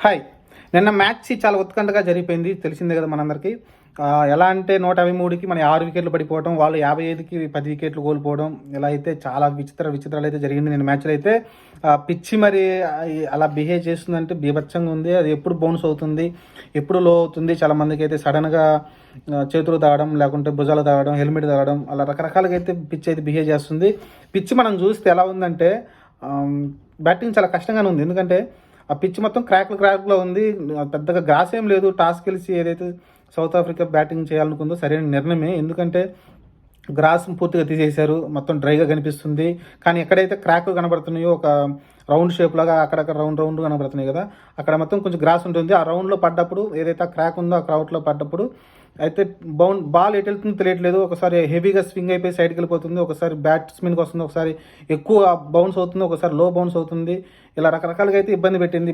Hi. నిన్న match చాలా ఉత్కంఠగా జరిగిపోయింది. తెలిసిందే కదా మనందరికీ. ఎలా అంటే 153కి మన 6 వికెట్లు పడిపోవడం, వాళ్ళు 55కి 10 వికెట్లు కోల్పోవడం, ఇలా అయితే చాలా విచిత్రాలైతే జరిగింది నిన్న మ్యాచ్‌లో అయితే. పిచ్చి మరి అలా బిహేవ్ చేస్తుందంటే బీభత్సంగా ఉంది. అది ఎప్పుడు బౌన్స్ అవుతుంది, ఎప్పుడు లో అవుతుంది. చాలామందికైతే సడన్‌గా చేతులు తాగడం, లేకుంటే భుజాలు తాగడం, హెల్మెట్ తాగడం, అలా రకరకాలుగా అయితే పిచ్ అయితే బిహేవ్ చేస్తుంది. పిచ్ మనం చూస్తే ఎలా ఉందంటే బ్యాటింగ్ చాలా కష్టంగానే ఉంది. ఎందుకంటే ఆ పిచ్ మొత్తం క్రాక్‌లో ఉంది. పెద్దగా గ్రాస్ ఏం లేదు. టాస్ గెలిచి ఏదైతే సౌత్ ఆఫ్రికా బ్యాటింగ్ చేయాలనుకుందో సరైన నిర్ణయమే. ఎందుకంటే గ్రాస్ పూర్తిగా తీసేశారు. మొత్తం డ్రైగా కనిపిస్తుంది. కానీ ఎక్కడైతే క్రాక్‌లు కనబడుతున్నాయో ఒక రౌండ్ షేప్ లాగా అక్కడక్కడ రౌండ్ కనబడుతున్నాయి కదా! అక్కడ మొత్తం కొంచెం గ్రాస్ ఉంటుంది. ఆ రౌండ్‌లో పడ్డప్పుడు ఏదైతే ఆ క్రాక్ ఉందో ఆ క్రౌట్‌లో పడ్డప్పుడు అయితే బాల్ ఎటు వెళ్తుందో తెలియట్లేదు. ఒకసారి హెవీగా స్వింగ్ అయిపోయి సైడ్‌కి వెళ్ళిపోతుంది. ఒకసారి బ్యాట్స్‌మెన్‌కి వస్తుంది. ఒకసారి ఎక్కువ బౌన్స్ అవుతుంది. ఒకసారి లో బౌన్స్ అవుతుంది. ఇలా రకరకాలుగా అయితే ఇబ్బంది పెట్టింది.